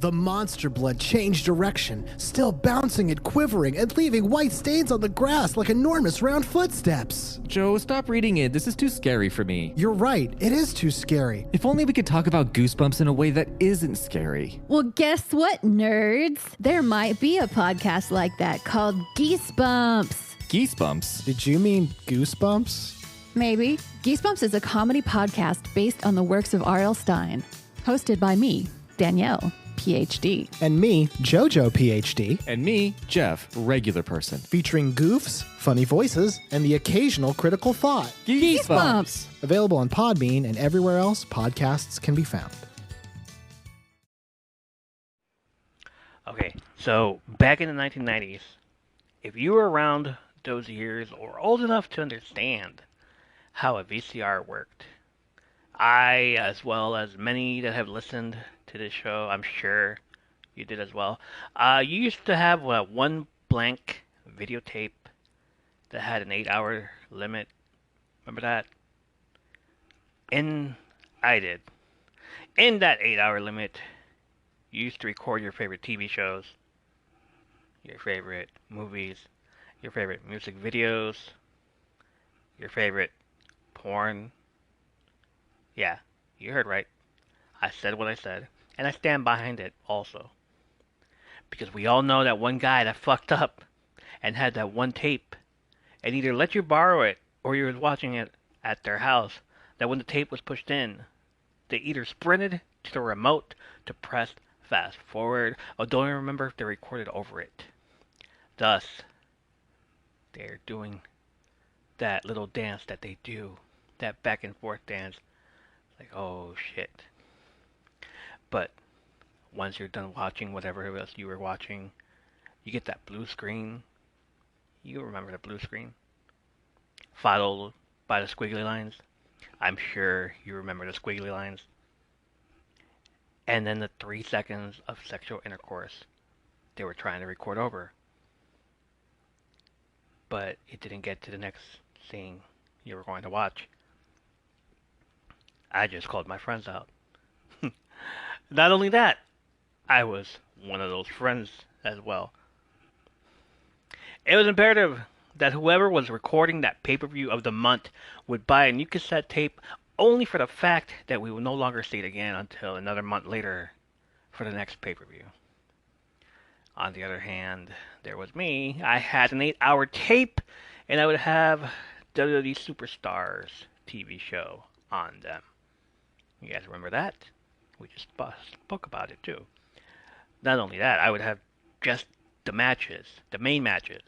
The monster blood changed direction, still bouncing and quivering and leaving white stains on the grass like enormous round footsteps. Joe, stop reading it. This is too scary for me. You're right, it is too scary. If only we could talk about Goosebumps in a way that isn't scary. Well, guess what, nerds? There might be a podcast like that called Geesebumps. Geesebumps? Did you mean Goosebumps? Maybe. Geesebumps is a comedy podcast based on the works of R.L. Stine. Hosted by me, Danielle, PhD. And me, JoJo, PhD. And me, Jeff, regular person. Featuring goofs, funny voices, and the occasional critical thought. Geesebumps! Available on Podbean and everywhere else podcasts can be found. Okay, so back in the 1990s, if you were around those years or old enough to understand how a VCR worked, I, as well as many that have listened to this show, I'm sure you did as well, you used to have one blank videotape that had an 8-hour limit. Remember that? I did. In that 8-hour limit, you used to record your favorite TV shows, your favorite movies, your favorite music videos, your favorite porn. Yeah, you heard right. I said what I said, and I stand behind it also. Because we all know that one guy that fucked up and had that one tape and either let you borrow it or you was watching it at their house, that when the tape was pushed in, they either sprinted to the remote to press fast forward or don't even remember if they recorded over it. Thus, they're doing that little dance that they do, that back and forth dance. Like, oh shit. But once you're done watching whatever else you were watching, you get that blue screen. You remember the blue screen? Followed by the squiggly lines. I'm sure you remember the squiggly lines. And then the 3 seconds of sexual intercourse they were trying to record over. But it didn't get to the next scene you were going to watch. I just called my friends out. Not only that, I was one of those friends as well. It was imperative that whoever was recording that pay-per-view of the month would buy a new cassette tape only for the fact that we would no longer see it again until another month later for the next pay-per-view. On the other hand, there was me. I had an 8-hour tape, and I would have WWE Superstars TV show on them. You guys remember that? We just spoke about it too. Not only that, I would have just the matches, the main matches,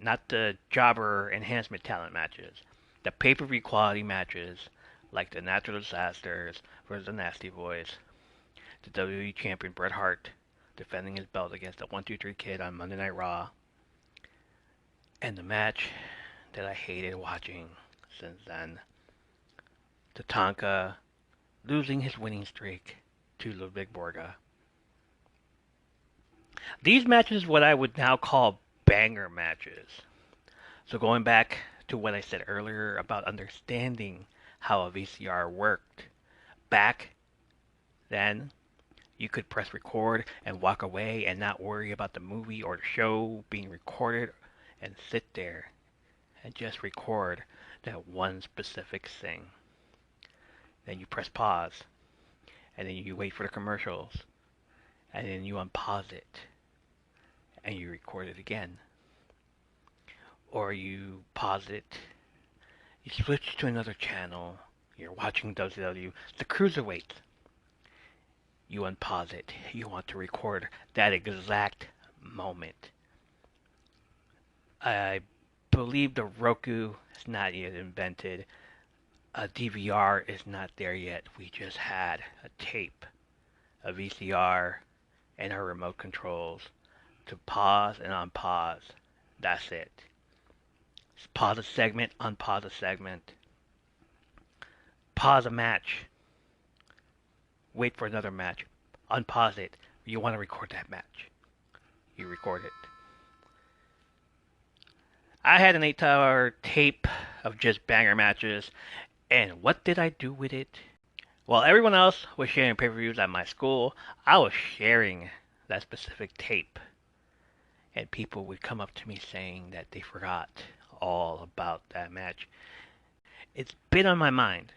not the jobber enhancement talent matches, the pay-per-view quality matches, like the Natural Disasters versus the Nasty Boys, the WWE Champion Bret Hart defending his belt against the 1-2-3 Kid on Monday Night Raw, and the match that I hated watching since then, Tatanka losing his winning streak to Ludwig Borga. These matches what I would now call banger matches. So going back to what I said earlier about understanding how a VCR worked, back then you could press record and walk away and not worry about the movie or the show being recorded and sit there and just record that one specific thing. Then you press pause, and then you wait for the commercials, and then you unpause it, and you record it again. Or you pause it, you switch to another channel, you're watching WCW, the Cruiserweight. You unpause it, you want to record that exact moment. I believe the Roku is not yet invented. A DVR is not there yet. We just had a tape, a VCR, and our remote controls to pause and unpause. That's it. Just pause a segment, unpause a segment. Pause a match. Wait for another match. Unpause it. You want to record that match. You record it. I had an 8-hour tape of just banger matches. And what did I do with it? While everyone else was sharing pay-per-views at my school, I was sharing that specific tape. And people would come up to me saying that they forgot all about that match. It's been on my mind.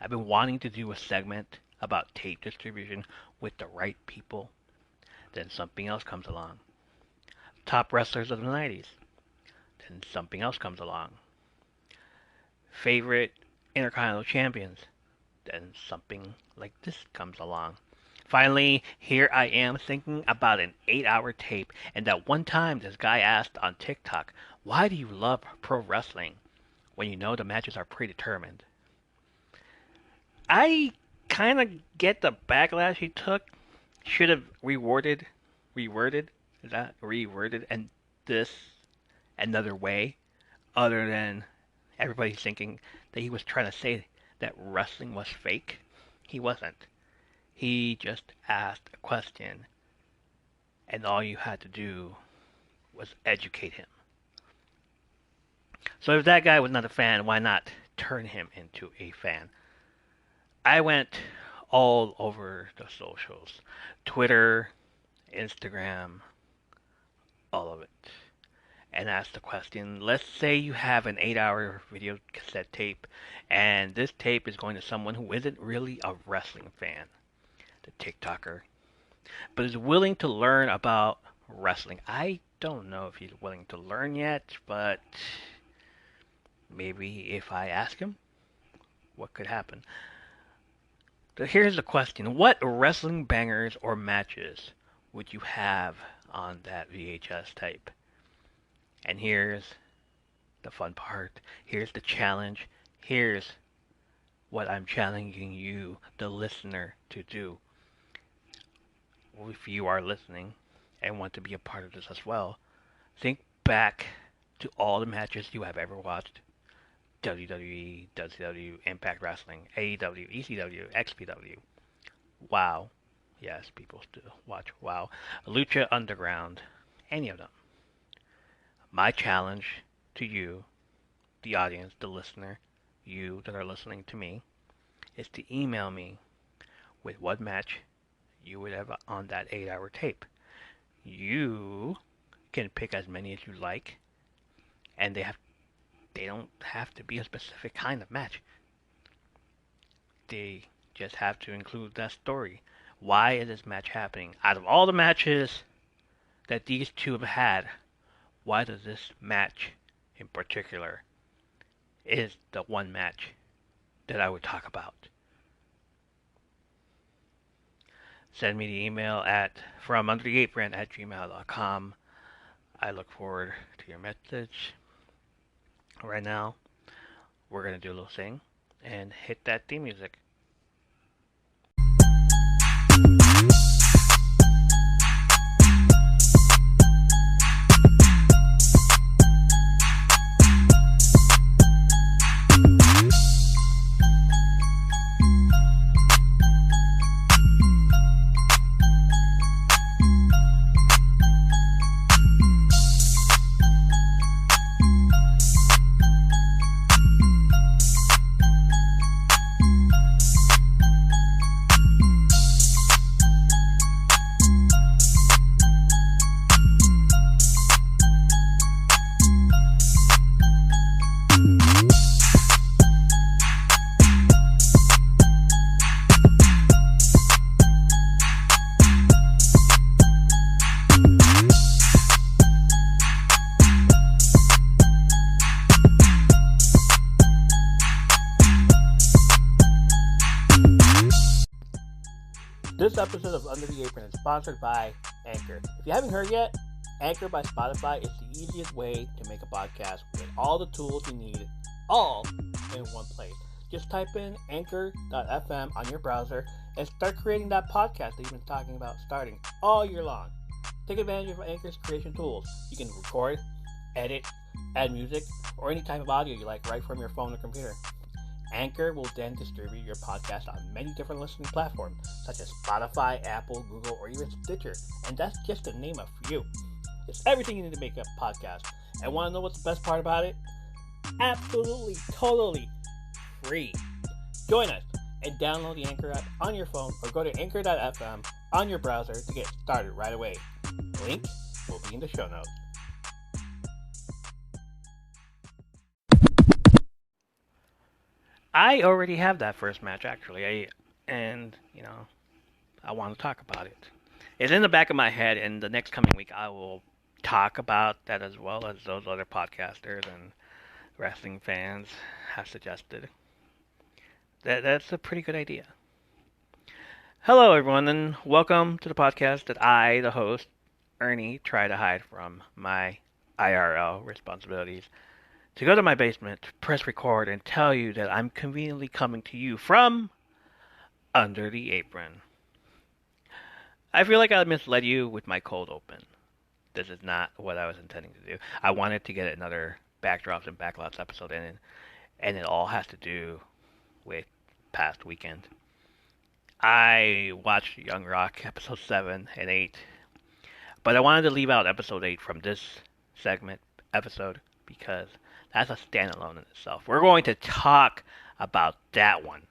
I've been wanting to do a segment about tape distribution with the right people. Then something else comes along. Top wrestlers of the 90s. Then something else comes along. Favorite Intercontinental champions. Then something like this comes along. Finally, here I am thinking about an 8-hour tape, and that one time this guy asked on TikTok, why do you love pro wrestling when you know the matches are predetermined? I kind of get the backlash he took. Should have reworded and this another way, other than everybody thinking that he was trying to say that wrestling was fake. He wasn't. He just asked a question, and all you had to do was educate him. So if that guy was not a fan, why not turn him into a fan? I went all over the socials. Twitter, Instagram, all of it. And asked the question, let's say you have an 8-hour video cassette tape, and this tape is going to someone who isn't really a wrestling fan, the TikToker, but is willing to learn about wrestling. I don't know if he's willing to learn yet, but maybe if I ask him, what could happen? So here's the question. What wrestling bangers or matches would you have on that VHS tape? And here's the fun part. Here's the challenge. Here's what I'm challenging you, the listener, to do. If you are listening and want to be a part of this as well, think back to all the matches you have ever watched. WWE, WCW, Impact Wrestling, AEW, ECW, XPW, WoW. Yes, people still watch WoW. Lucha Underground. Any of them. My challenge to you, the audience, the listener, you that are listening to me, is to email me with what match you would have on that 8-hour tape. You can pick as many as you like, and they don't have to be a specific kind of match. They just have to include that story. Why is this match happening? Out of all the matches that these two have had, why does this match in particular is the one match that I would talk about? Send me the email at FromUnderTheApron@gmail.com. I look forward to your message. Right now, we're going to do a little thing and hit that theme music. This episode of Under the Apron is sponsored by Anchor. If you haven't heard yet, Anchor by Spotify is the easiest way to make a podcast with all the tools you need, all in one place. Just type in anchor.fm on your browser and start creating that podcast that you've been talking about starting all year long. Take advantage of Anchor's creation tools. You can record, edit, add music, or any type of audio you like right from your phone or computer. Anchor will then distribute your podcast on many different listening platforms, such as Spotify, Apple, Google, or even Stitcher. And that's just to name a few. It's everything you need to make a podcast. And want to know what's the best part about it? Absolutely, totally free. Join us. and download the Anchor app on your phone or go to anchor.fm on your browser to get started right away. Link will be in the show notes. I already have that first match actually, I want to talk about it. It's in the back of my head, and the next coming week I will talk about that as well as those other podcasters and wrestling fans have suggested. That's a pretty good idea. Hello, everyone, and welcome to the podcast that I, the host, Ernie, try to hide from my IRL responsibilities to go to my basement, press record, and tell you that I'm conveniently coming to you from under the apron. I feel like I misled you with my cold open. This is not what I was intending to do. I wanted to get another Backdrops and Backlots episode in, and it all has to do with past weekend. I watched Young Rock episode 7 and 8, but I wanted to leave out episode 8 from this segment episode because that's a standalone in itself. We're going to talk about that one,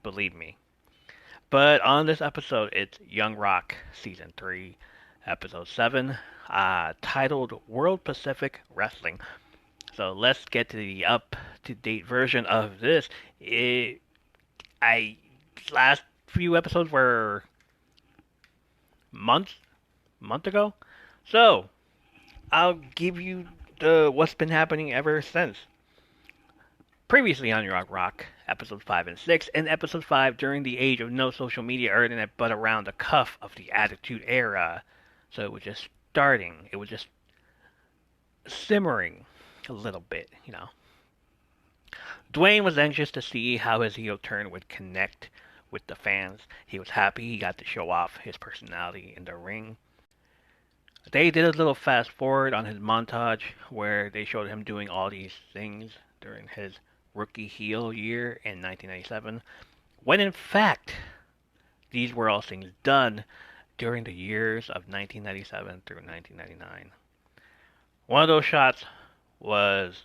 believe me. But on this episode, it's Young Rock Season 3, Episode 7, titled World Pacific Wrestling. So let's get to the up-to-date version of this. Last few episodes were month ago. So I'll give you what's been happening ever since. Previously on Young Rock, episodes 5 and 6, and episode 5 during the age of no social media or internet, but around the cuff of the Attitude Era. So it was just starting. It was just simmering a little bit, Dwayne was anxious to see how his heel turn would connect with the fans. He was happy he got to show off his personality in the ring. They did a little fast forward on his montage where they showed him doing all these things during his rookie heel year in 1997, when in fact these were all things done during the years of 1997 through 1999. One of those shots was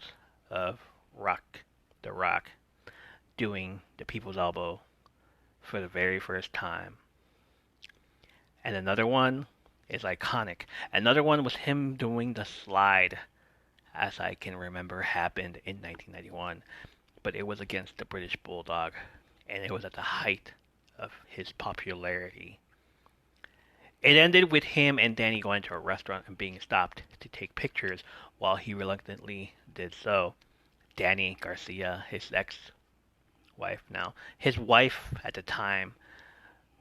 of The Rock doing the People's Elbow for the very first time. And another one is iconic. Another one was him doing the slide, as I can remember happened in 1991. But it was against the British Bulldog, and it was at the height of his popularity. It ended with him and Danny going to a restaurant and being stopped to take pictures while he reluctantly did so. Danny Garcia, his ex-wife now, his wife at the time,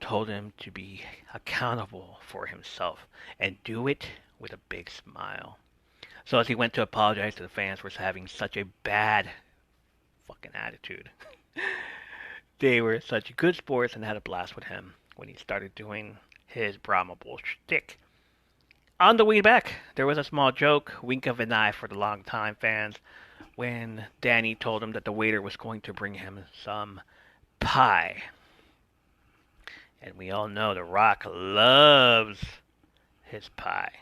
told him to be accountable for himself and do it with a big smile. So as he went to apologize to the fans for having such a bad fucking attitude, they were such good sports and had a blast with him when he started doing his Brahma Bull shtick. On the way back, there was a small joke, wink of an eye for the long-time fans, when Danny told him that the waiter was going to bring him some pie. And we all know The Rock loves his pie.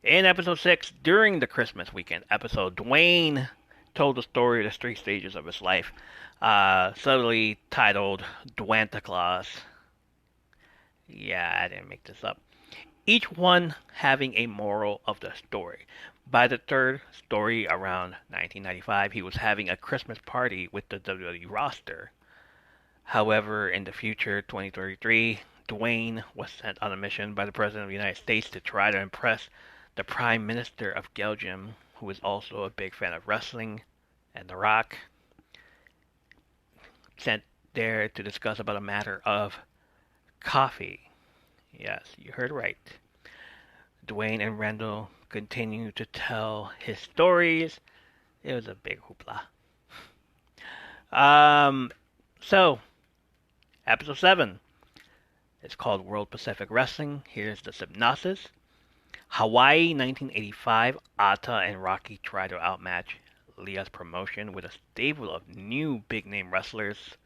In episode 6, during the Christmas weekend episode, Dwayne told the story of the 3 stages of his life, subtly titled Dwanta Claus. Yeah, I didn't make this up. Each one having a moral of the story. By the third story, around 1995, he was having a Christmas party with the WWE roster. However, in the future, 2033, Dwayne was sent on a mission by the President of the United States to try to impress the Prime Minister of Belgium, who is also a big fan of wrestling and The Rock. Sent there to discuss about a matter of coffee. Yes, you heard right. Dwayne and Randall continue to tell his stories. It was a big hoopla. So, episode 7. It's called World Pacific Wrestling. Here's the synopsis. Hawaii 1985, Ata and Rocky try to outmatch Leah's promotion with a stable of new big-name wrestlers.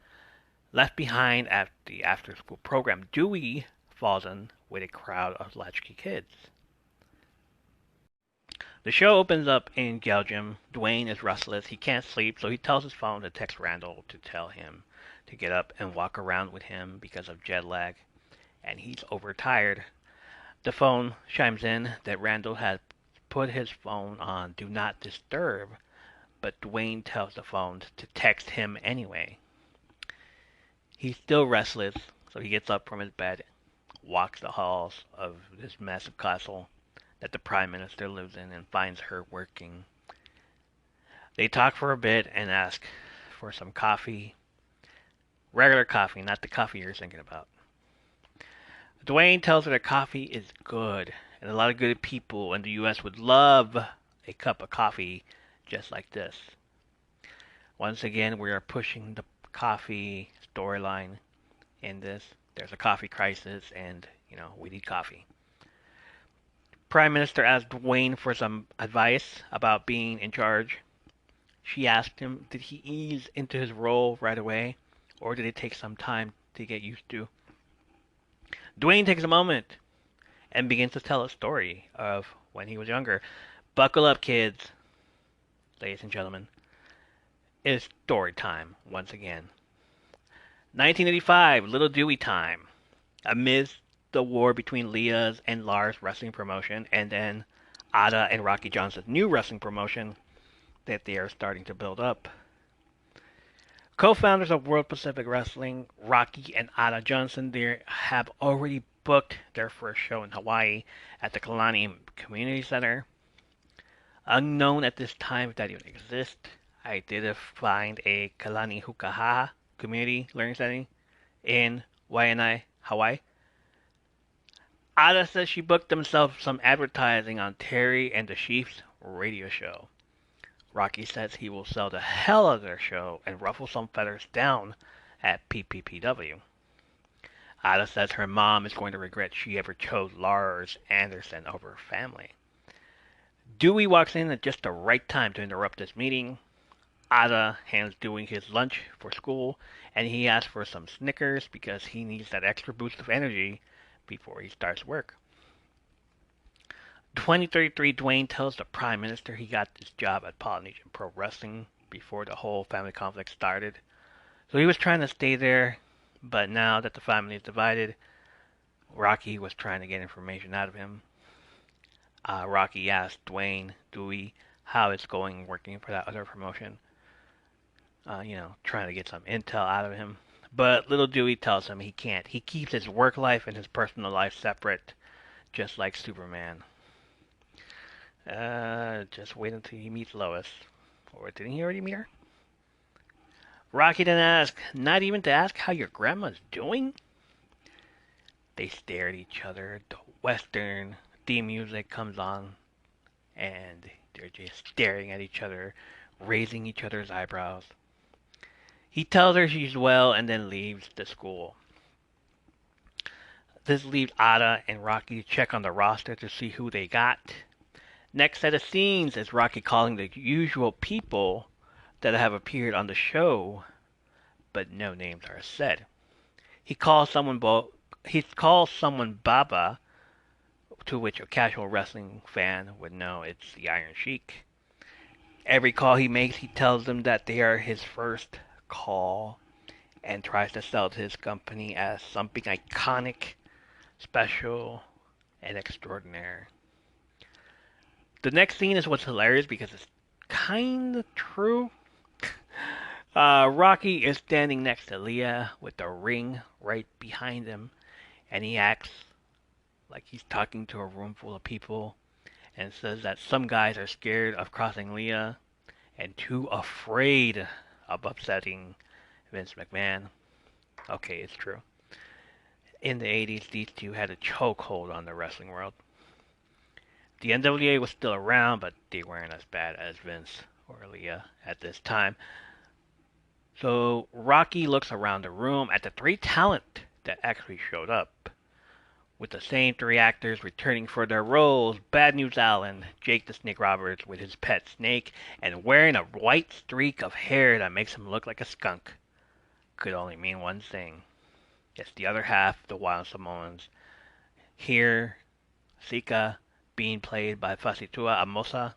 Left behind at the after-school program, Dewey falls in with a crowd of latchkey kids. The show opens up in Belgium. Dwayne is restless. He can't sleep, so he tells his phone to text Randall to tell him to get up and walk around with him because of jet lag, and he's overtired. The phone chimes in that Randall has put his phone on Do Not Disturb, but Dwayne tells the phone to text him anyway. He's still restless, so he gets up from his bed, walks the halls of this massive castle that the Prime Minister lives in, and finds her working. They talk for a bit and ask for some coffee. Regular coffee, not the coffee you're thinking about. Dwayne tells her that coffee is good, and a lot of good people in the U.S. would love a cup of coffee just like this. Once again, we are pushing the coffee storyline in this. There's a coffee crisis, and, we need coffee. Prime Minister asked Dwayne for some advice about being in charge. She asked him, did he ease into his role right away, or did it take some time to get used to? Dwayne takes a moment and begins to tell a story of when he was younger. Buckle up, kids, ladies and gentlemen. It's story time once again. 1985, Little Dewey time. Amidst the war between Leah's and Lars wrestling promotion, and then Ada and Rocky Johnson's new wrestling promotion that they are starting to build up. Co-founders of World Pacific Wrestling, Rocky and Ada Johnson, they have already booked their first show in Hawaii at the Kalani Community Center. Unknown at this time if that even exists, I did find a Kalani Hukaha community learning setting in Waianae, Hawaii. Ada says she booked themselves some advertising on Terry and the Chiefs radio show. Rocky says he will sell the hell out of their show and ruffle some feathers down at PPPW. Ada says her mom is going to regret she ever chose Lars Anderson over her family. Dewey walks in at just the right time to interrupt this meeting. Ada hands Dewey his lunch for school, and he asks for some Snickers because he needs that extra boost of energy before he starts work. 2033, Dwayne tells the Prime Minister he got this job at Polynesian Pro Wrestling before the whole family conflict started. So he was trying to stay there, but now that the family is divided, Rocky was trying to get information out of him. Rocky asked Dwayne Dewey how it's going working for that other promotion. Trying to get some intel out of him. But little Dewey tells him he can't. He keeps his work life and his personal life separate, just like Superman. Just wait until he meets Lois. Or didn't he already meet her? Rocky then asks, not even to ask how your grandma's doing? They stare at each other. The Western theme music comes on, and they're just staring at each other, raising each other's eyebrows. He tells her she's well and then leaves the school. This leaves Ada and Rocky to check on the roster to see who they got. Next set of scenes is Rocky calling the usual people that have appeared on the show, but no names are said. He calls someone Baba, to which a casual wrestling fan would know it's the Iron Sheik. Every call he makes, he tells them that they are his first call and tries to sell to his company as something iconic, special, and extraordinary. The next scene is what's hilarious because it's kind of true. Rocky is standing next to Leah with the ring right behind him, and he acts like he's talking to a room full of people and says that some guys are scared of crossing Leah and too afraid of upsetting Vince McMahon. Okay, it's true. In the 80s, these two had a chokehold on the wrestling world. The NWA was still around, but they weren't as bad as Vince or Leah at this time. So Rocky looks around the room at the three talent that actually showed up. With the same three actors returning for their roles, Bad News Allen, Jake the Snake Roberts with his pet snake, and wearing a white streak of hair that makes him look like a skunk, could only mean one thing. It's the other half, the Wild Samoans. Here, Sika being played by Fasitua Amosa.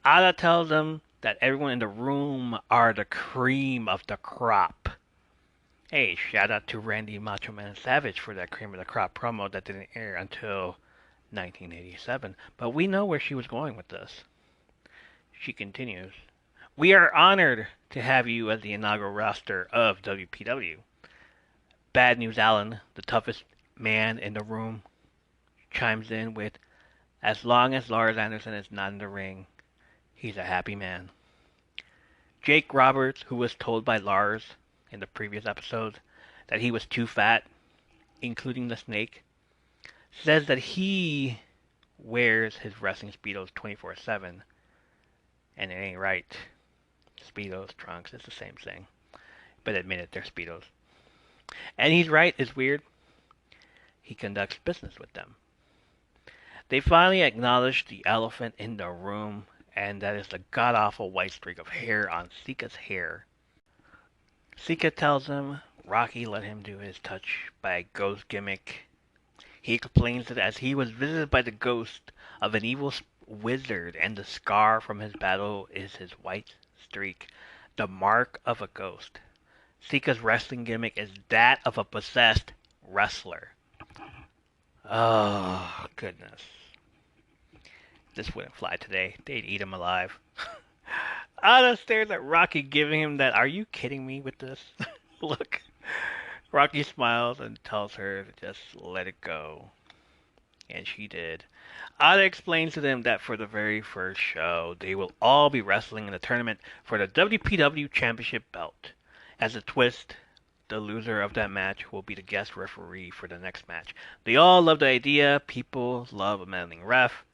Ada tells them that everyone in the room are the cream of the crop. Hey, shout out to Randy Macho Man Savage for that cream of the crop promo that didn't air until 1987. But we know where she was going with this. She continues, "We are honored to have you as the inaugural roster of WPW. Bad News Allen, the toughest man in the room, chimes in with, as long as Lars Anderson is not in the ring, he's a happy man. Jake Roberts, who was told by Lars in the previous episode that he was too fat, including the snake, says that he wears his wrestling Speedos 24/7, and it ain't right. Speedos, trunks, it's the same thing. But admit it, they're Speedos. And he's right, it's weird. He conducts business with them. They finally acknowledge the elephant in the room, and that is the god-awful white streak of hair on Sika's hair. Sika tells him Rocky let him do his touch by a ghost gimmick. He explains that as he was visited by the ghost of an evil wizard, and the scar from his battle is his white streak, the mark of a ghost. Sika's wrestling gimmick is that of a possessed wrestler. Oh, goodness. This wouldn't fly today. They'd eat him alive. Anna stares at Rocky, giving him that, "Are you kidding me with this?" look. Rocky smiles and tells her to just let it go. And she did. Anna explains to them that for the very first show, they will all be wrestling in a tournament for the WPW Championship belt. As a twist, the loser of that match will be the guest referee for the next match. They all love the idea. People love a meddling ref.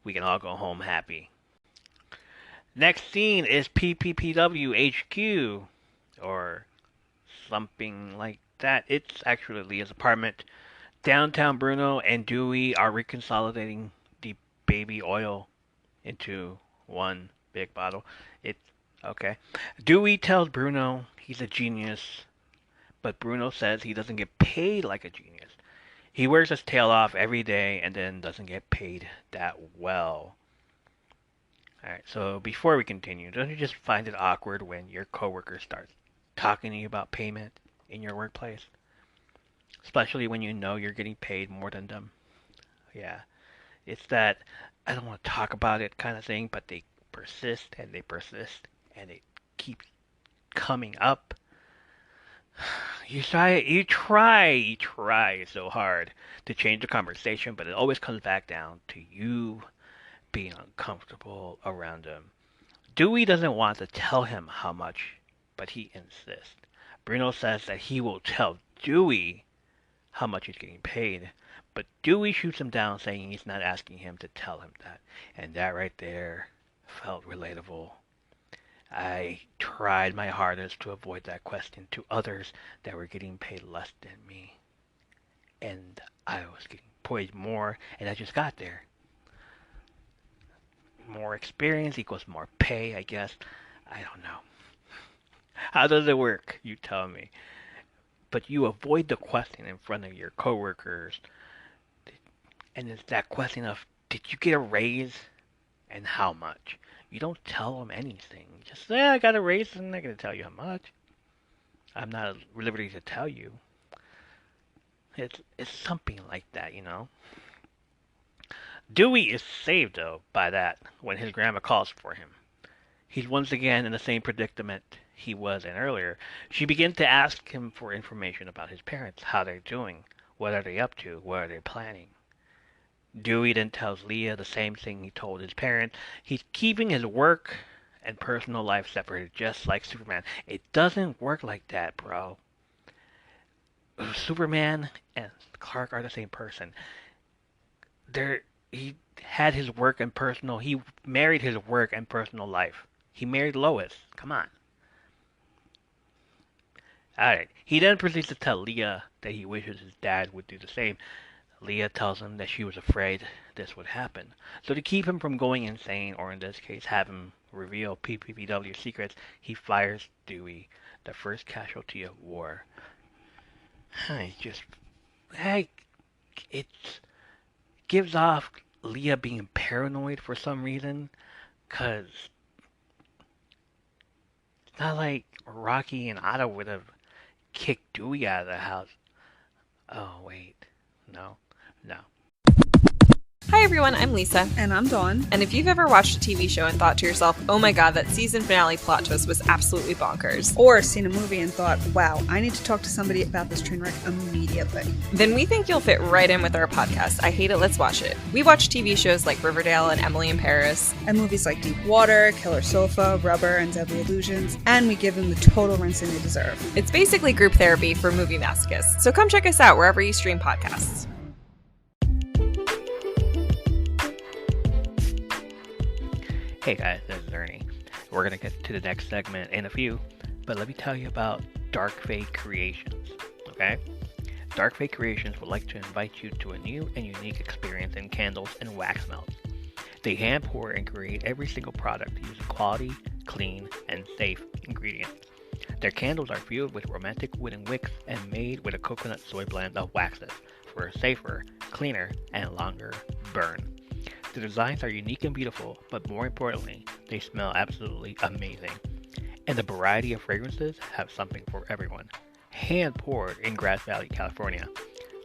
We can all go home happy. Next scene is PPPW HQ, or something like that. It's actually Leah's apartment. Downtown Bruno and Dewey are reconsolidating the baby oil into one big bottle. It's okay. Dewey tells Bruno he's a genius, but Bruno says he doesn't get paid like a genius. He wears his tail off every day and then doesn't get paid that well. Alright, so before we continue, don't you just find it awkward when your coworker starts talking to you about payment in your workplace? Especially when you know you're getting paid more than them. Yeah, it's that I don't want to talk about it kind of thing, but they persist and they persist and it keeps coming up. You try so hard to change the conversation, but it always comes back down to you being uncomfortable around them. Dewey doesn't want to tell him how much, but he insists. Bruno says that he will tell Dewey how much he's getting paid, but Dewey shoots him down, saying he's not asking him to tell him that. And that right there felt relatable. I tried my hardest to avoid that question to others that were getting paid less than me. And I was getting paid more, and I just got there. More experience equals more pay, I guess. I don't know. How does it work? You tell me. But you avoid the question in front of your coworkers. And it's that question of, did you get a raise? And how much? You don't tell them anything. Just say, I got a raise, and I'm not going to tell you how much. I'm not at liberty to tell you. It's something like that, you know. Dewey is saved, though, by that when his grandma calls for him. He's once again in the same predicament he was in earlier. She begins to ask him for information about his parents, how they're doing, what are they up to, what are they planning. Dewey then tells Leah the same thing he told his parents. He's keeping his work and personal life separated, just like Superman. It doesn't work like that, bro. Superman and Clark are the same person. He had his work and personal. He married his work and personal life. He married Lois. Come on. Alright. He then proceeds to tell Leah that he wishes his dad would do the same. Leah tells him that she was afraid this would happen. So to keep him from going insane, or in this case, have him reveal PPPW secrets, he fires Dewey, the first casualty of war. It gives off Leah being paranoid for some reason, because It's not like Rocky and Otto would have kicked Dewey out of the house. Oh, wait. No. No. Hi everyone, I'm Lisa. And I'm Dawn. And if you've ever watched a TV show and thought to yourself, oh my god, that season finale plot twist was absolutely bonkers. Or seen a movie and thought, wow, I need to talk to somebody about this train wreck immediately. Then we think you'll fit right in with our podcast, I Hate It, Let's Watch It. We watch TV shows like Riverdale and Emily in Paris. And movies like Deep Water, Killer Sofa, Rubber, and Deadly Illusions. And we give them the total rinsing they deserve. It's basically group therapy for movie masochists. So come check us out wherever you stream podcasts. Hey guys, this is Ernie. We're going to get to the next segment in a few, but let me tell you about Dark Fate Creations, okay? Dark Fate Creations would like to invite you to a new and unique experience in candles and wax melts. They hand pour and create every single product using quality, clean, and safe ingredients. Their candles are filled with romantic wooden wicks and made with a coconut soy blend of waxes for a safer, cleaner, and longer burn. The designs are unique and beautiful, but more importantly, they smell absolutely amazing. And the variety of fragrances have something for everyone. Hand poured in Grass Valley, California.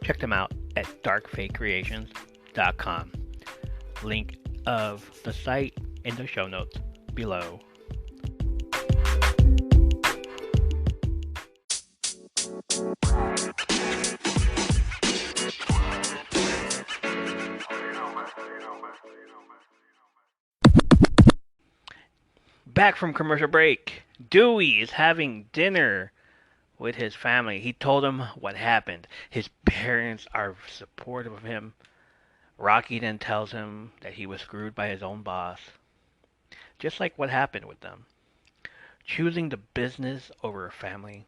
Check them out at darkfatecreations.com. Link of the site in the show notes below. Back from commercial break, Dewey is having dinner with his family. He told them what happened. His parents are supportive of him. Rocky then tells him that he was screwed by his own boss. Just like what happened with them. Choosing the business over her family.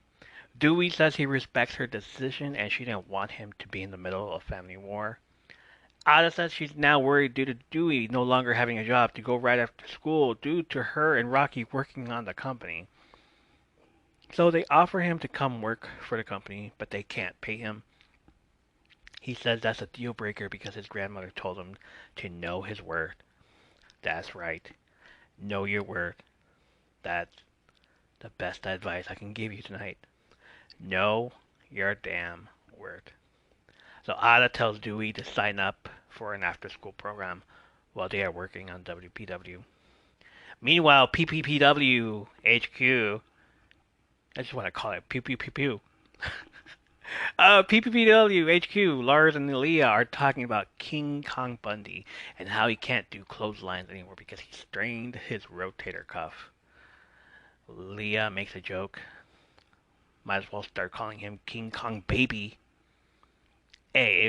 Dewey says he respects her decision and she didn't want him to be in the middle of family war. Ada says she's now worried due to Dewey no longer having a job to go right after school due to her and Rocky working on the company. So they offer him to come work for the company, but they can't pay him. He says that's a deal breaker because his grandmother told him to know his worth. That's right. Know your worth. That's the best advice I can give you tonight. Know your damn worth. So Ada tells Dewey to sign up for an after-school program while they are working on WPW. Meanwhile, PPPW HQ, I just want to call it Pew Pew Pew Pew. PPPW HQ, Lars and Leah are talking about King Kong Bundy and how he can't do clotheslines anymore because he strained his rotator cuff. Leah makes a joke. Might as well start calling him King Kong Baby. Hey,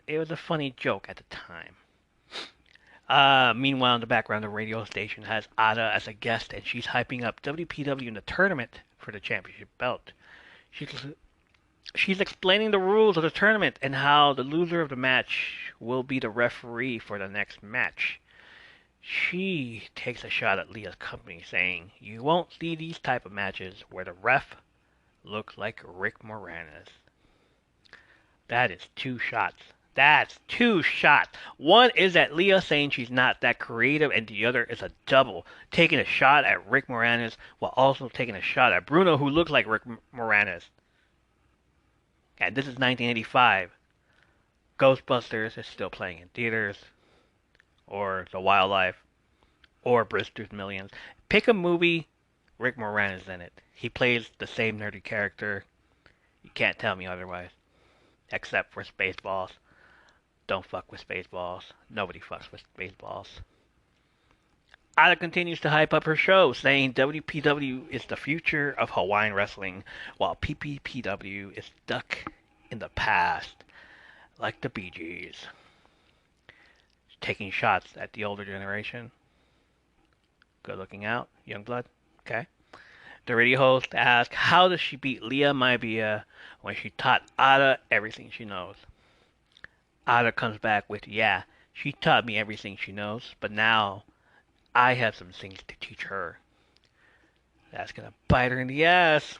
it was a funny joke at the time. Meanwhile, in the background, the radio station has Ada as a guest, and she's hyping up WPW in the tournament for the championship belt. She's explaining the rules of the tournament and how the loser of the match will be the referee for the next match. She takes a shot at Leah's company, saying, "You won't see these type of matches where the ref looks like Rick Moranis." That is 2 shots. That's 2 shots. One is at Leah saying she's not that creative, and the other is a double, taking a shot at Rick Moranis while also taking a shot at Bruno, who looks like Rick Moranis. And this is 1985. Ghostbusters is still playing in theaters, or The Wildlife, or Brewster's Millions. Pick a movie, Rick Moranis in it. He plays the same nerdy character. You can't tell me otherwise. Except for Spaceballs. Don't fuck with Spaceballs. Nobody fucks with Spaceballs. Ada continues to hype up her show, saying WPW is the future of Hawaiian wrestling, while PPPW is stuck in the past, like the Bee Gees. Taking shots at the older generation. Good looking out, Youngblood. Okay. The radio host asks, how does she beat Leah Maibia when she taught Ada everything she knows? Ada comes back with, yeah, she taught me everything she knows, but now I have some things to teach her. That's gonna bite her in the ass.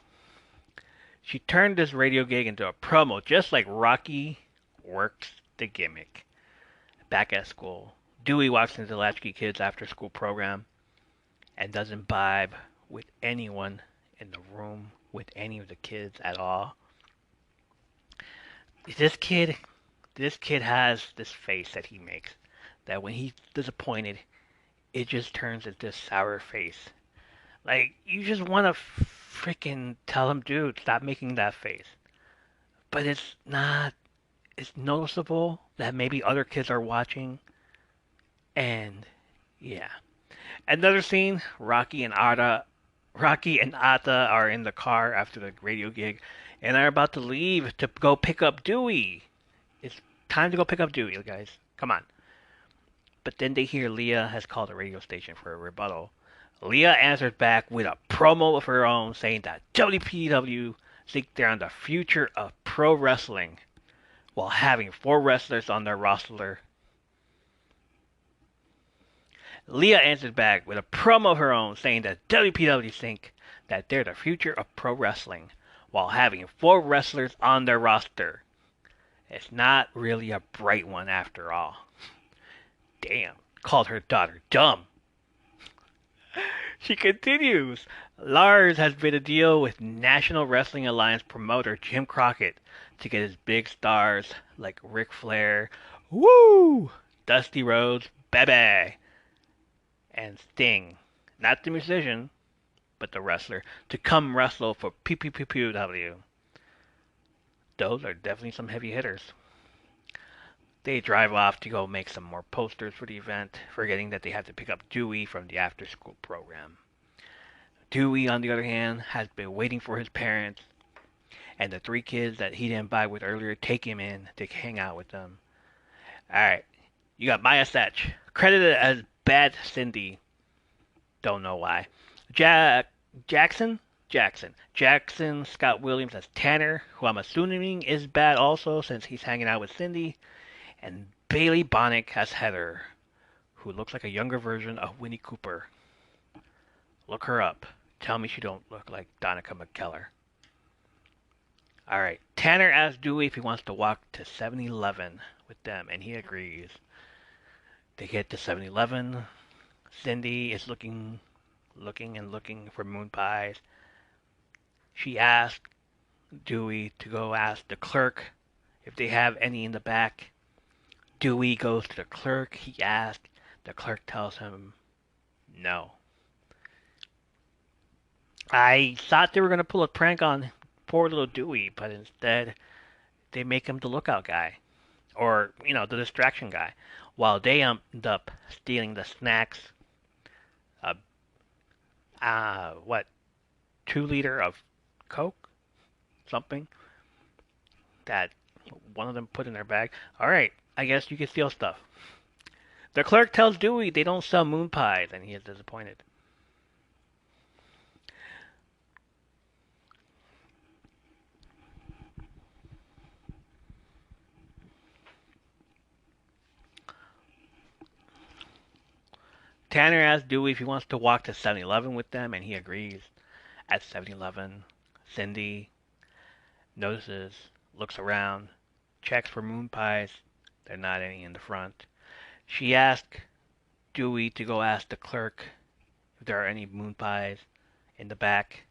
She turned this radio gig into a promo, just like Rocky works the gimmick. Back at school, Dewey walks into the Latchkey Kids after school program and doesn't vibe with anyone in the room with any of the kids at all. This kid has this face that he makes that when he's disappointed, it just turns into this sour face. Like, you just want to freaking tell him, dude, stop making that face. But it's not, it's noticeable that maybe other kids are watching. And, yeah. Another scene, Rocky and Ata are in the car after the radio gig and are about to leave to go pick up Dewey. It's time to go pick up Dewey, guys. Come on. But then they hear Leah has called the radio station for a rebuttal. Leah answers back with a promo of her own saying that WPW think they're on the future of pro wrestling while having 4 wrestlers on their roster. Leah answers back with a promo of her own saying that WPW think that they're the future of pro wrestling while having 4 wrestlers on their roster. It's not really a bright one after all. Damn, called her daughter dumb. She continues. Lars has made a deal with National Wrestling Alliance promoter Jim Crockett to get his big stars like Ric Flair, woo, Dusty Rhodes, baby, and Sting, not the musician, but the wrestler, to come wrestle for PPPW. Those are definitely some heavy hitters. They drive off to go make some more posters for the event, forgetting that they have to pick up Dewey from the after-school program. Dewey, on the other hand, has been waiting for his parents, and the 3 kids that he didn't buy with earlier take him in to hang out with them. Alright, you got Maya Satch, credited as Bad Cindy. Don't know why. Jackson, Scott Williams as Tanner, who I'm assuming is bad also since he's hanging out with Cindy. And Bailey Bonnick as Heather, who looks like a younger version of Winnie Cooper. Look her up. Tell me she don't look like Donica McKellar. Alright, Tanner asks Dewey if he wants to walk to 7-Eleven with them, and he agrees. They get to 7-Eleven. Cindy is looking for moon pies. She asks Dewey to go ask the clerk if they have any in the back. Dewey goes to the clerk. He asks. The clerk tells him no. I thought they were going to pull a prank on poor little Dewey, but instead they make him the lookout guy. Or, the distraction guy. While they end up stealing the snacks. 2-liter of Coke? Something. That one of them put in their bag. Alright. I guess you can steal stuff. The clerk tells Dewey they don't sell moon pies, and he is disappointed. Tanner asks Dewey if he wants to walk to 7-Eleven with them, and he agrees. At 7-Eleven, Cindy notices, looks around, checks for moon pies. There are not any in the front. She asks Dewey to go ask the clerk if there are any moon pies in the back.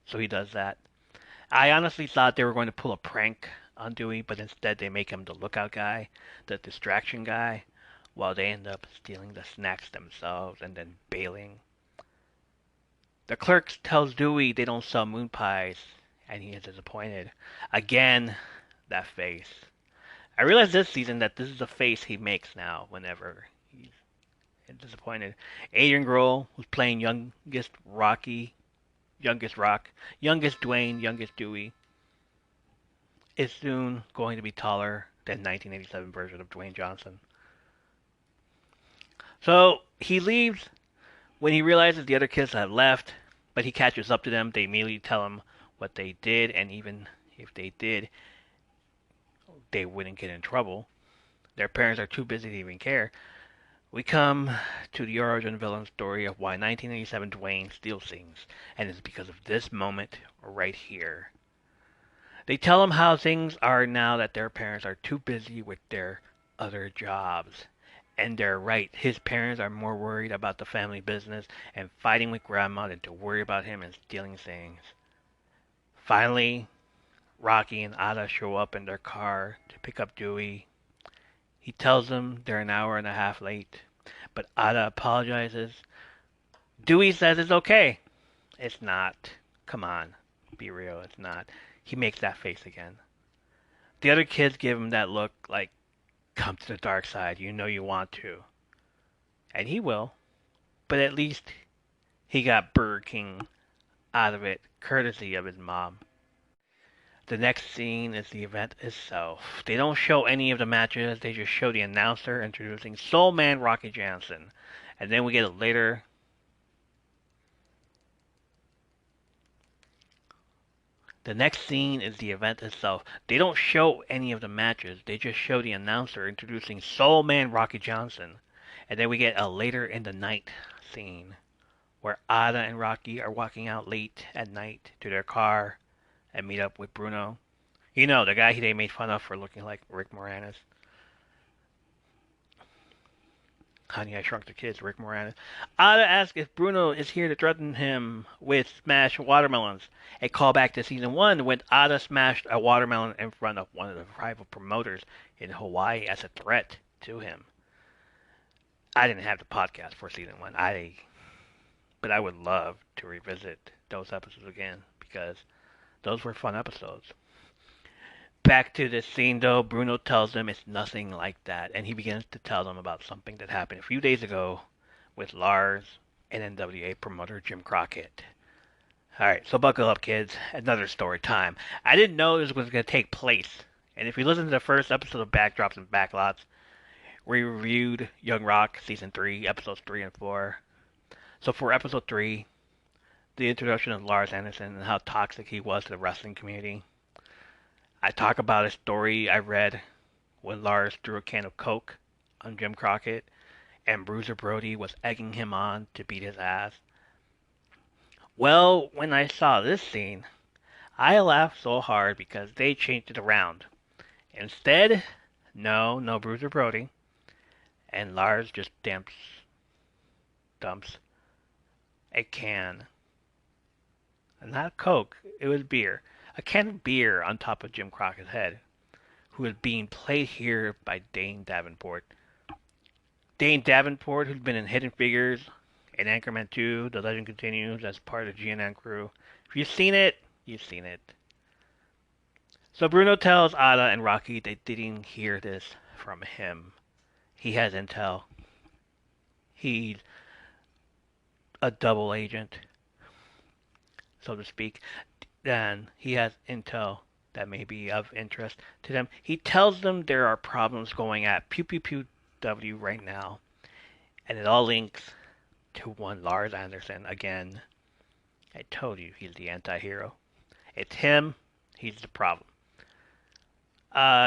So he does that. I honestly thought they were going to pull a prank on Dewey, but instead they make him the lookout guy, the distraction guy, while they end up stealing the snacks themselves and then bailing. The clerk tells Dewey they don't sell moon pies, and he is disappointed. Again, that face. I realized this season that this is the face he makes now whenever he's disappointed. Adrian Grohl, who's playing youngest Rocky, youngest Rock, youngest Dwayne, youngest Dewey, is soon going to be taller than 1987 version of Dwayne Johnson. So he leaves when he realizes the other kids have left, but he catches up to them. They immediately tell him what they did, and even if they did, they wouldn't get in trouble. Their parents are too busy to even care. We come to the origin villain story of why 1987 Dwayne steals things, and it's because of this moment right here. They tell him how things are now that their parents are too busy with their other jobs. And they're right. His parents are more worried about the family business and fighting with Grandma than to worry about him and stealing things. Finally, Rocky and Ada show up in their car to pick up Dewey. He tells them they're an hour and a half late, but Ada apologizes. Dewey says it's okay. It's not. Come on, be real, it's not. He makes that face again. The other kids give him that look like, come to the dark side, you know you want to. And he will. But at least he got Burger King out of it, courtesy of his mom. The next scene is the event itself. They don't show any of the matches, they just show the announcer introducing Soul Man Rocky Johnson. And then we get a later... The next scene is the event itself. They don't show any of the matches, they just show the announcer introducing Soul Man Rocky Johnson. And then we get a later in the night scene where Ada and Rocky are walking out late at night to their car and meet up with Bruno. You know, the guy they made fun of for looking like Rick Moranis. Honey, I Shrunk the Kids, Rick Moranis. Ada asks if Bruno is here to threaten him with smashed watermelons. A callback to season 1 when Ada smashed a watermelon in front of one of the rival promoters in Hawaii as a threat to him. I didn't have the podcast for season 1, but I would love to revisit those episodes again because those were fun episodes. Back to this scene though, Bruno tells them it's nothing like that, and he begins to tell them about something that happened a few days ago with Lars and NWA promoter Jim Crockett. Alright, so buckle up kids, another story time. I didn't know this was going to take place, and if you listen to the first episode of Backdrops and Backlots, we reviewed Young Rock Season 3, Episodes 3 and 4. So for Episode 3, the introduction of Lars Anderson and how toxic he was to the wrestling community. I talk about a story I read when Lars threw a can of Coke on Jim Crockett and Bruiser Brody was egging him on to beat his ass. Well, when I saw this scene, I laughed so hard because they changed it around. Instead, no Bruiser Brody, and Lars just dumps a can. Not Coke, it was beer. A can of beer on top of Jim Crockett's head, who is being played here by Dane Davenport. Dane Davenport, who's been in Hidden Figures, in Anchorman 2, The Legend Continues, as part of the GNN crew. If you've seen it, you've seen it. So Bruno tells Ada and Rocky they didn't hear this from him. He has intel. He's a double agent, so to speak. Then he has intel that may be of interest to them. He tells them there are problems going at Pew Pew Pew W right now. And it all links to one Lars Anderson again. I told you he's the anti-hero. It's him. He's the problem.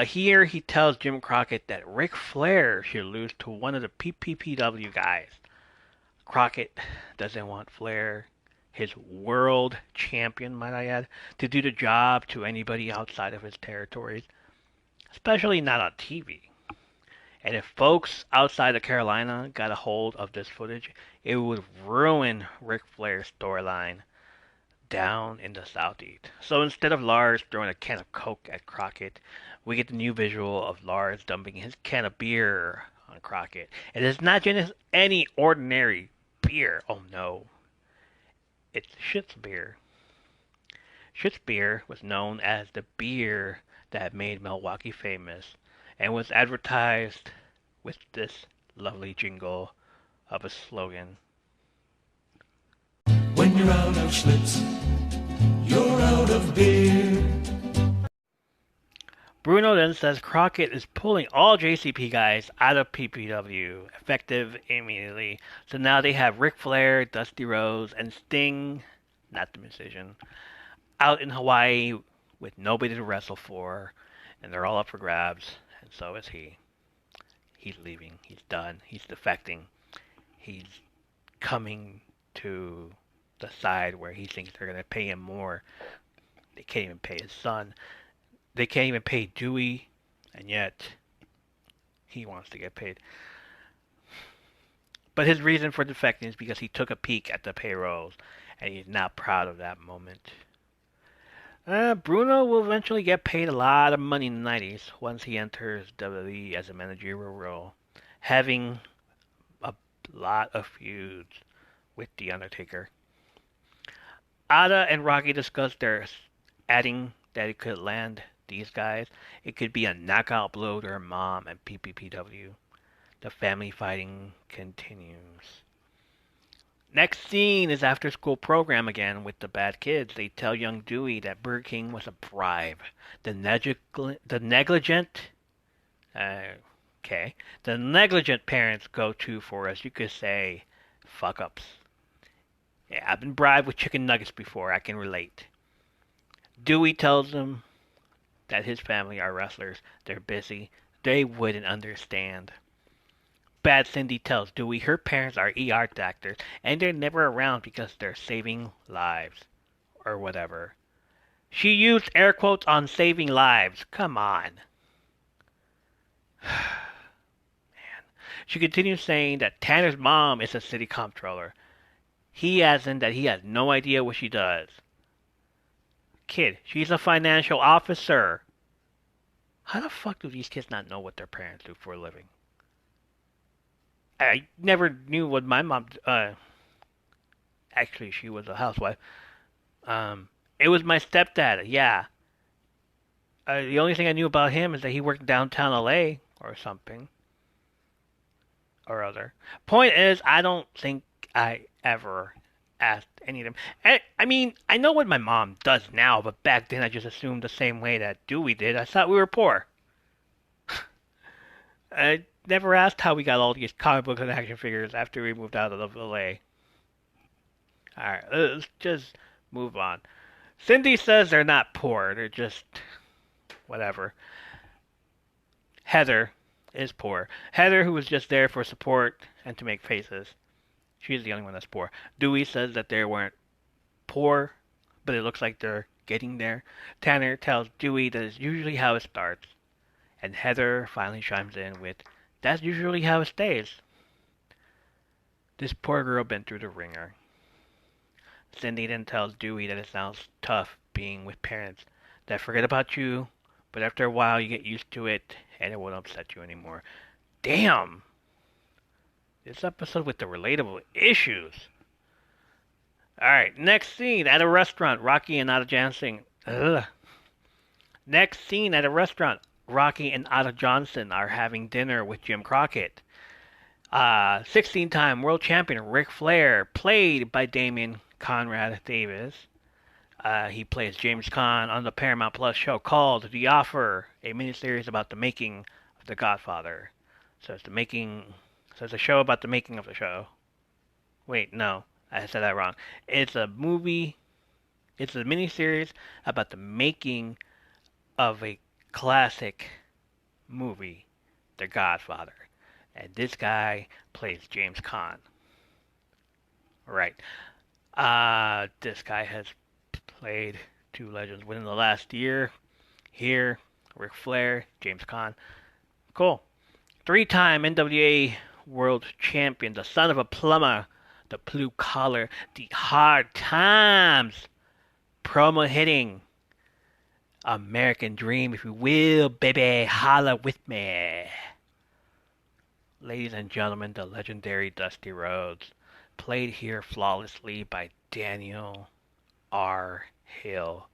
Here he tells Jim Crockett that Ric Flair should lose to one of the PPPW guys. Crockett doesn't want Flair, his world champion, might I add, to do the job to anybody outside of his territories, especially not on TV. And if folks outside of Carolina got a hold of this footage, it would ruin Ric Flair's storyline down in the Southeast. So instead of Lars throwing a can of Coke at Crockett, we get the new visual of Lars dumping his can of beer on Crockett. And it's not just any ordinary beer. Oh no. It's Schlitz beer. Schlitz beer was known as the beer that made Milwaukee famous and was advertised with this lovely jingle of a slogan. When you're out of Schlitz, you're out of beer. Bruno then says Crockett is pulling all JCP guys out of PPW, effective immediately. So now they have Ric Flair, Dusty Rhodes, and Sting, not the musician, out in Hawaii with nobody to wrestle for, and they're all up for grabs, and so is he. He's leaving. He's done. He's defecting. He's coming to the side where he thinks they're going to pay him more. They can't even pay his son. They can't even pay Dewey, and yet he wants to get paid. But his reason for defecting is because he took a peek at the payrolls, and he's not proud of that moment. Bruno will eventually get paid a lot of money in the 90s once he enters WWE as a managerial role, having a lot of feuds with The Undertaker. Ada and Rocky discussed their adding that it could land these guys. It could be a knockout blow to her mom and PPPW. The family fighting continues. Next scene is after school program again with the bad kids. They tell young Dewey that Burger King was a bribe. The negligent parents go to for us, you could say, fuck ups. Yeah, I've been bribed with chicken nuggets before. I can relate. Dewey tells them that his family are wrestlers. They're busy. They wouldn't understand. Bad Cindy tells Dewey her parents are ER doctors and they're never around because they're saving lives. Or whatever. She used air quotes on saving lives. Come on. Man. She continues saying that Tanner's mom is a city comptroller. He as in that he has no idea what she does. Kid, she's a financial officer. How the fuck do these kids not know what their parents do for a living? I never knew what my mom... actually, she was a housewife. It was my stepdad, yeah. The only thing I knew about him is that he worked downtown LA or something. Or other. Point is, I don't think I ever asked any of them. I mean, I know what my mom does now, but back then I just assumed the same way that Dewey did. I thought we were poor. I never asked how we got all these comic books and action figures after we moved out of LA. Alright, let's just move on. Cindy says they're not poor, they're just whatever. Heather is poor. Heather, who was just there for support and to make faces. She's the only one that's poor. Dewey says that they weren't poor, but it looks like they're getting there. Tanner tells Dewey that it's usually how it starts. And Heather finally chimes in with, that's usually how it stays. This poor girl been through the ringer. Cindy then tells Dewey that it sounds tough being with parents that forget about you, but after a while you get used to it and it won't upset you anymore. Damn! This episode with the relatable issues. Alright, next scene at a restaurant. Rocky and Ada Johnson. Next scene at a restaurant. Rocky and Ada Johnson are having dinner with Jim Crockett. 16-time world champion Ric Flair, played by Damian Conrad Davis. He plays James Caan on the Paramount Plus show called The Offer, a miniseries about the making of The Godfather. So it's a show about the making of the show. Wait, no, I said that wrong. It's a movie. It's a miniseries about the making of a classic movie, The Godfather. And this guy plays James Caan. Right. This guy has played two legends within the last year. Here, Ric Flair, James Caan. Cool. 3-time NWA World Champion, the son of a plumber, the blue collar, the hard times, promo hitting, American dream, if you will, baby, holla with me. Ladies and gentlemen, the legendary Dusty Rhodes, played here flawlessly by Daniel R. Hill.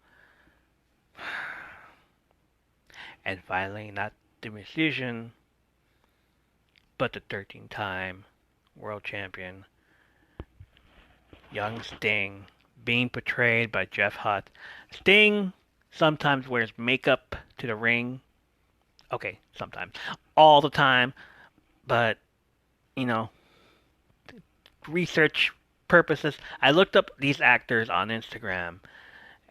And finally, not the musician, but the 13-time world champion, young Sting, being portrayed by Jeff Hutt. Sting sometimes wears makeup to the ring. Okay, sometimes. All the time. But, you know, research purposes, I looked up these actors on Instagram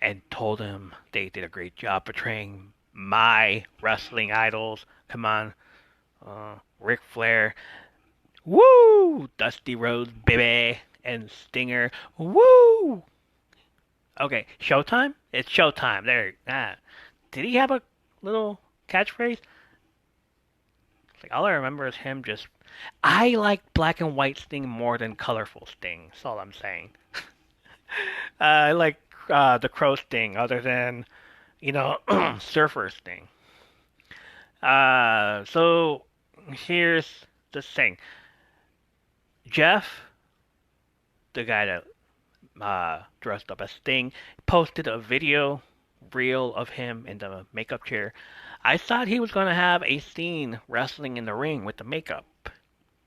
and told them they did a great job portraying my wrestling idols. Come on. Ric Flair. Woo! Dusty Rhodes, baby. And Stinger. Woo! Okay, Showtime? It's Showtime. There. Did he have a little catchphrase? Like, all I remember is him just. I like black and white Sting more than colorful Sting. That's all I'm saying. I like the Crow Sting, other than, Surfer Sting. So here's the thing. Jeff, the guy that dressed up as Sting, posted a video reel of him in the makeup chair. I thought he was going to have a scene wrestling in the ring with the makeup.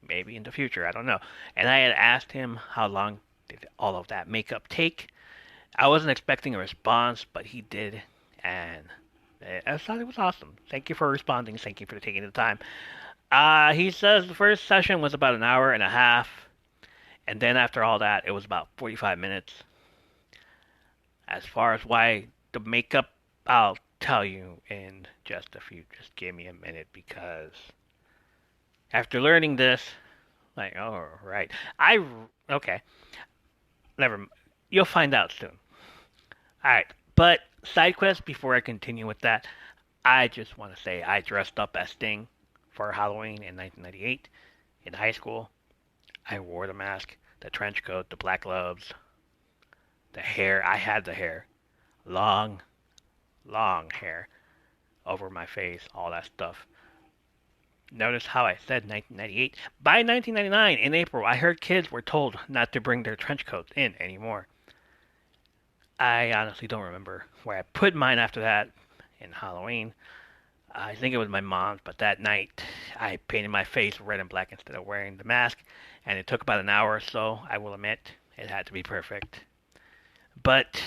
Maybe in the future, I don't know. And I had asked him how long did all of that makeup take. I wasn't expecting a response, but he did. And I thought it was awesome. Thank you for responding. Thank you for taking the time. He says the first session was about an hour and a half. And then after all that, it was about 45 minutes. As far as why the makeup, I'll tell you in just a few. Just give me a minute, because after learning this, like, oh, right. Okay. You'll find out soon. Alright, but side quest, before I continue with that, I just want to say I dressed up as Sting for Halloween in 1998 in high school. I wore the mask, the trench coat, the black gloves, the hair. I had the hair. Long hair over my face, all that stuff. Notice how I said 1998. By 1999, in April, I heard kids were told not to bring their trench coats in anymore. I honestly don't remember where I put mine after that in Halloween. I think it was my mom's, but that night I painted my face red and black instead of wearing the mask, and it took about an hour or so, I will admit. It had to be perfect. But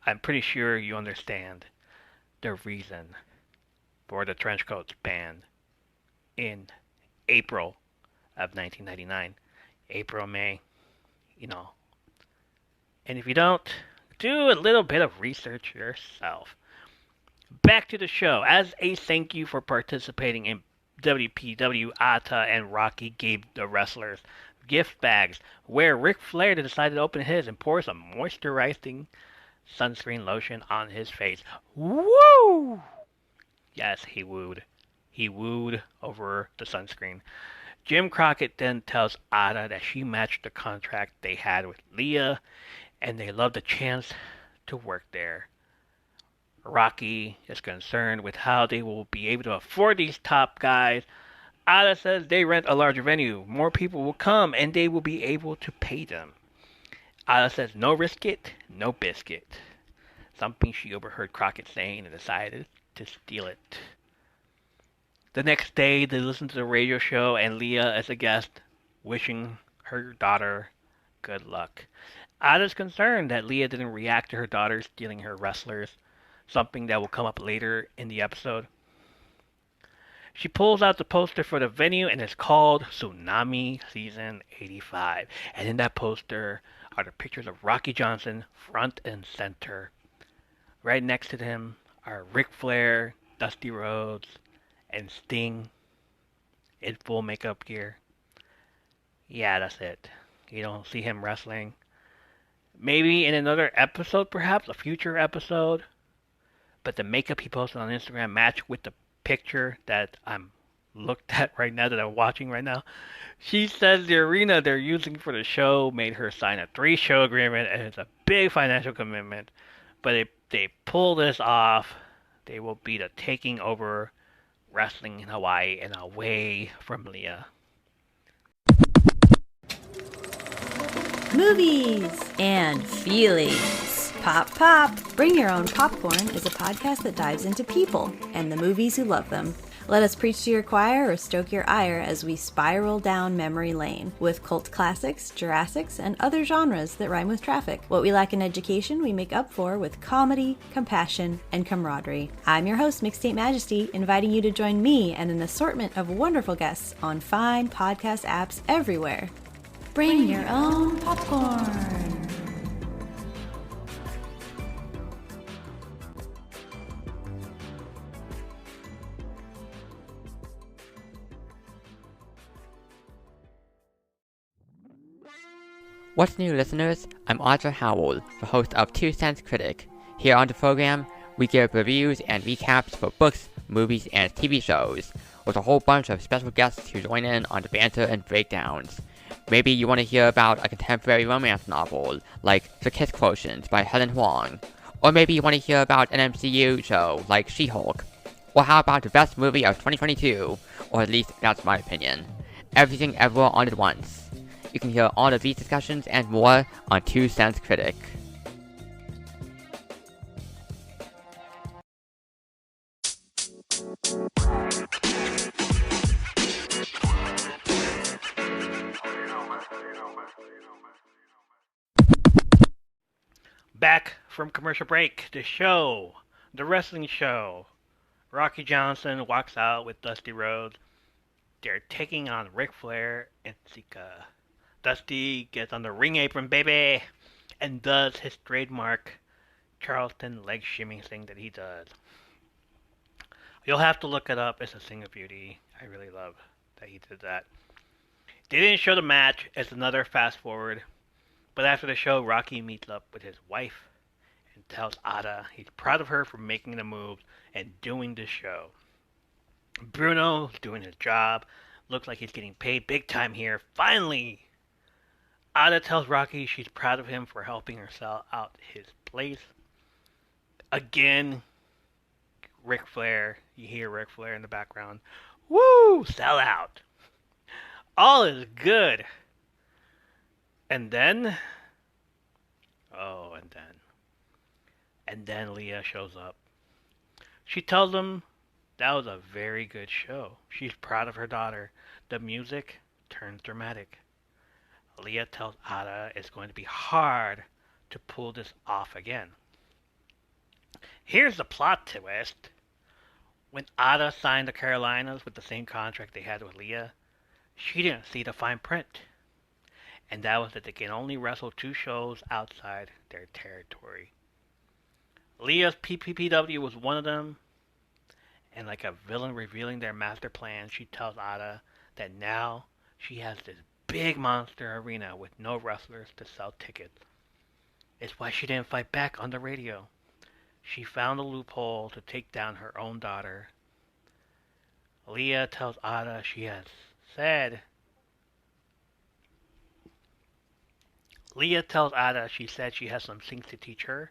I'm pretty sure you understand the reason for the trench coats ban in April of 1999. April, May, And if you don't, do a little bit of research yourself. Back to the show. As a thank you for participating in WPW, Ata and Rocky gave the wrestlers gift bags, where Ric Flair decided to open his and pour some moisturizing sunscreen lotion on his face. Woo! Yes, he wooed. He wooed over the sunscreen. Jim Crockett then tells Ata that she matched the contract they had with Leah, and they loved the chance to work there. Rocky is concerned with how they will be able to afford these top guys. Ata says they rent a larger venue. More people will come, and they will be able to pay them. Ata says no risk it, no biscuit. Something she overheard Crockett saying and decided to steal it. The next day, they listen to the radio show and Leah as a guest, wishing her daughter good luck. Ada's concerned that Leah didn't react to her daughter stealing her wrestlers, something that will come up later in the episode. She pulls out the poster for the venue, and it's called Tsunami Season 85. And in that poster are the pictures of Rocky Johnson front and center. Right next to him are Ric Flair, Dusty Rhodes, and Sting in full makeup gear. Yeah, that's it. You don't see him wrestling. Maybe in another episode, perhaps, a future episode. But the makeup he posted on Instagram matched with the picture that I'm looked at right now, that I'm watching right now. She says the arena they're using for the show made her sign a 3-show agreement, and it's a big financial commitment. But if they pull this off, they will be the taking over wrestling in Hawaii and away from Leah. Movies and feelings. Pop, pop. Bring Your Own Popcorn is a podcast that dives into people and the movies who love them. Let us preach to your choir or stoke your ire as we spiral down memory lane with cult classics, Jurassics, and other genres that rhyme with traffic. What we lack in education, we make up for with comedy, compassion, and camaraderie. I'm your host, Mixtape Majesty, inviting you to join me and an assortment of wonderful guests on fine podcast apps everywhere. Bring your own popcorn. What's new, listeners? I'm Audra Howell, the host of 2 Cents Critic. Here on the program, we give reviews and recaps for books, movies, and TV shows, with a whole bunch of special guests to join in on the banter and breakdowns. Maybe you want to hear about a contemporary romance novel, like The Kiss Quotient by Helen Huang. Or maybe you want to hear about an MCU show, like She-Hulk. Or how about the best movie of 2022? Or at least that's my opinion. Everything everywhere all at once. You can hear all of these discussions and more on 2 Cents Critic. Back from commercial break, the wrestling show. Rocky Johnson walks out with Dusty Rhodes. They're taking on Ric Flair and Sika. Dusty gets on the ring apron, baby, and does his trademark Charleston leg shimming thing that he does. You'll have to look it up. It's a thing of beauty. I really love that he did that. They didn't show the match. It's another fast forward. But after the show, Rocky meets up with his wife and tells Ada he's proud of her for making the moves and doing the show. Bruno's doing his job. Looks like he's getting paid big time here. Finally! Ada tells Rocky she's proud of him for helping her sell out his place. Again, Ric Flair. You hear Ric Flair in the background. Woo! Sell out. All is good. And then Leah shows up. She tells him that was a very good show. She's proud of her daughter. The music turns dramatic. Leah tells Ada it's going to be hard to pull this off again. Here's the plot twist. When Ada signed the Carolinas with the same contract they had with Leah, she didn't see the fine print. And that was that they can only wrestle 2 shows outside their territory. Leah's PPPW was one of them, and like a villain revealing their master plan, she tells Ada that now she has this big monster arena with no wrestlers to sell tickets. It's why she didn't fight back on the radio. She found a loophole to take down her own daughter. Leah tells Ada she has said she has some things to teach her.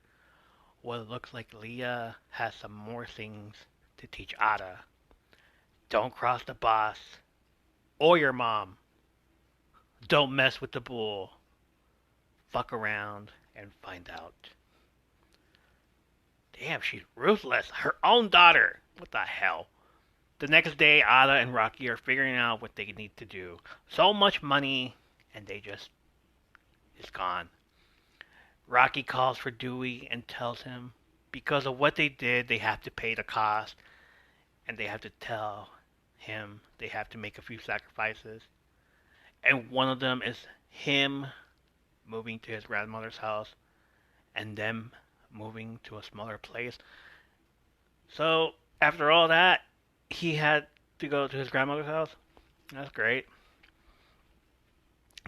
Well, it looks like Leah has some more things to teach Ada. Don't cross the boss or your mom. Don't mess with the bull. Fuck around and find out. Damn, she's ruthless. Her own daughter. What the hell? The next day, Ada and Rocky are figuring out what they need to do. So much money, and it's gone. Rocky calls for Dewey and tells him because of what they did, they have to pay the cost, and they have to tell him they have to make a few sacrifices. And one of them is him moving to his grandmother's house and them moving to a smaller place. So, after all that, he had to go to his grandmother's house. That's great.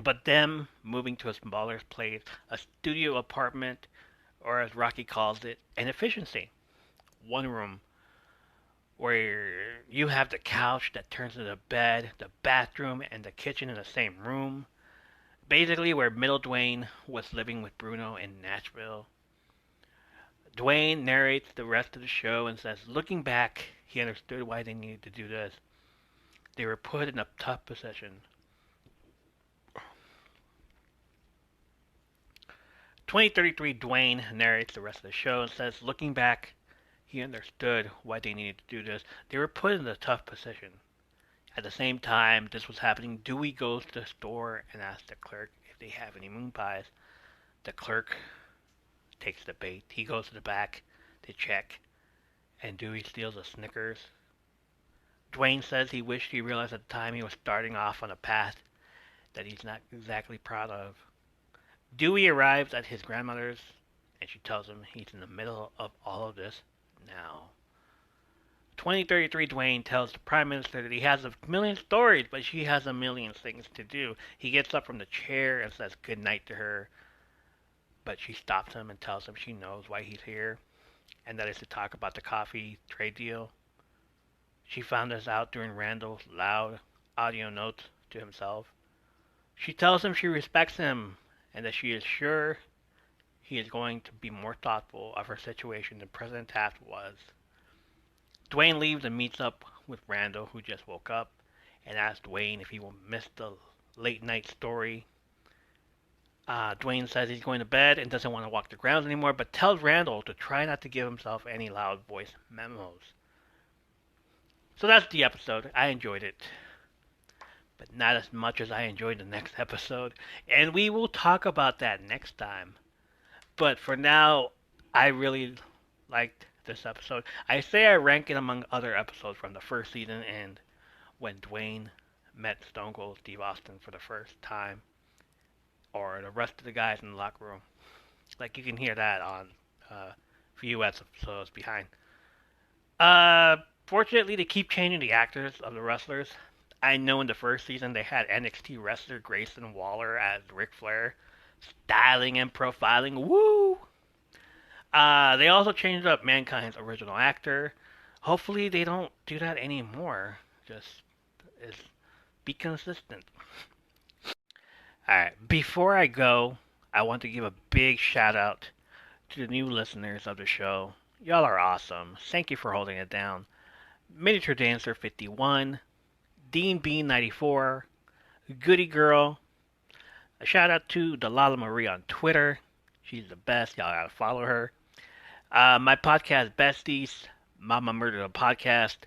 But them moving to a smaller place, a studio apartment, or as Rocky calls it, an efficiency. One room where you have the couch that turns into a bed, the bathroom, and the kitchen in the same room. Basically where Middle Dwayne was living with Bruno in Nashville. Dwayne narrates the rest of the show and says, looking back, he understood why they needed to do this. They were put in a tough position. 2033 Dwayne narrates the rest of the show and says, looking back, he understood why they needed to do this. They were put in a tough position. At the same time this was happening, Dewey goes to the store and asks the clerk if they have any moon pies. The clerk takes the bait. He goes to the back to check, and Dewey steals a Snickers. Dwayne says he wished he realized at the time he was starting off on a path that he's not exactly proud of. Dewey arrives at his grandmother's, and she tells him he's in the middle of all of this now. 2033 Dwayne tells the Prime Minister that he has a million stories, but she has a million things to do. He gets up from the chair and says goodnight to her, but she stops him and tells him she knows why he's here, and that is to talk about the coffee trade deal. She found this out during Randall's loud audio notes to himself. She tells him she respects him and that she is sure he is going to be more thoughtful of her situation than President Taft was. Dwayne leaves and meets up with Randall, who just woke up, and asks Dwayne if he will miss the late night story. Dwayne says he's going to bed and doesn't want to walk the grounds anymore, but tells Randall to try not to give himself any loud voice memos. So that's the episode. I enjoyed it, but not as much as I enjoyed the next episode, and we will talk about that next time. But for now, I really liked this episode. I say I rank it among other episodes from the first season and when Dwayne met Stone Cold Steve Austin for the first time, or the rest of the guys in the locker room. Like, you can hear that on a few episodes behind. Fortunately, they keep changing the actors of the wrestlers. I know in the first season they had NXT wrestler Grayson Waller as Ric Flair, styling and profiling. Woo! They also changed up Mankind's original actor. Hopefully they don't do that anymore. Just be consistent. Alright, before I go, I want to give a big shout out to the new listeners of the show. Y'all are awesome. Thank you for holding it down. Miniature Dancer 51, Dean Bean 94, Goody Girl. A shout out to Dalala Marie on Twitter. She's the best. Y'all gotta follow her. My podcast besties, Mama Murdered a Podcast,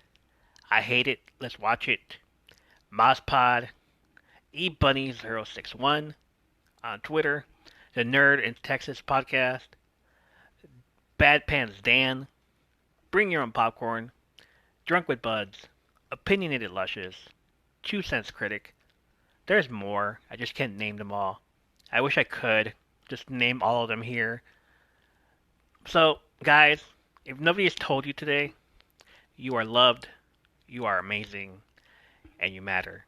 I Hate It, Let's Watch It, Mospod, eBunny061 on Twitter, The Nerd in Texas Podcast, Bad Pants Dan, Bring Your Own Popcorn, Drunk with Buds, Opinionated Lushes, 2 Cents Critic. There's more. I just can't name them all. I wish I could just name all of them here. So, guys, if nobody has told you today, you are loved, you are amazing, and you matter.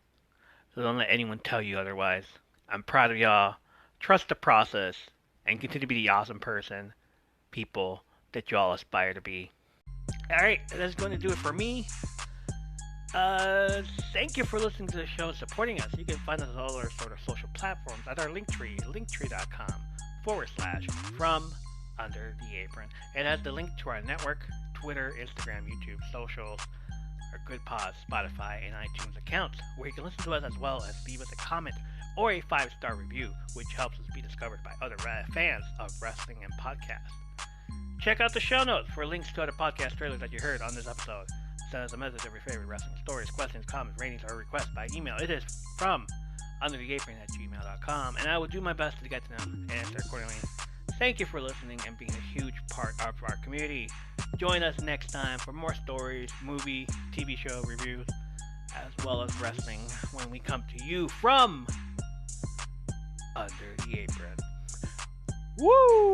So don't let anyone tell you otherwise. I'm proud of y'all. Trust the process and continue to be the awesome people that y'all aspire to be. Alright, that's going to do it for me. Thank you for listening to the show and supporting us. You can find us on all our sort of social platforms at our Linktree, linktree.com/from under the apron. It has the link to our network, Twitter, Instagram, YouTube, socials, our Goodpods, Spotify, and iTunes accounts, where you can listen to us as well as leave us a comment or a 5-star review, which helps us be discovered by other fans of wrestling and podcasts. Check out the show notes for links to other podcast trailers that you heard on this episode. Send us a message of your favorite wrestling stories, questions, comments, ratings, or requests by email. It is from undertheapron@gmail.com, and I will do my best to get to them and answer accordingly. Thank you for listening and being a huge part of our community. Join us next time for more stories, movie, TV show reviews, as well as wrestling when we come to you from Under the Apron. Woo!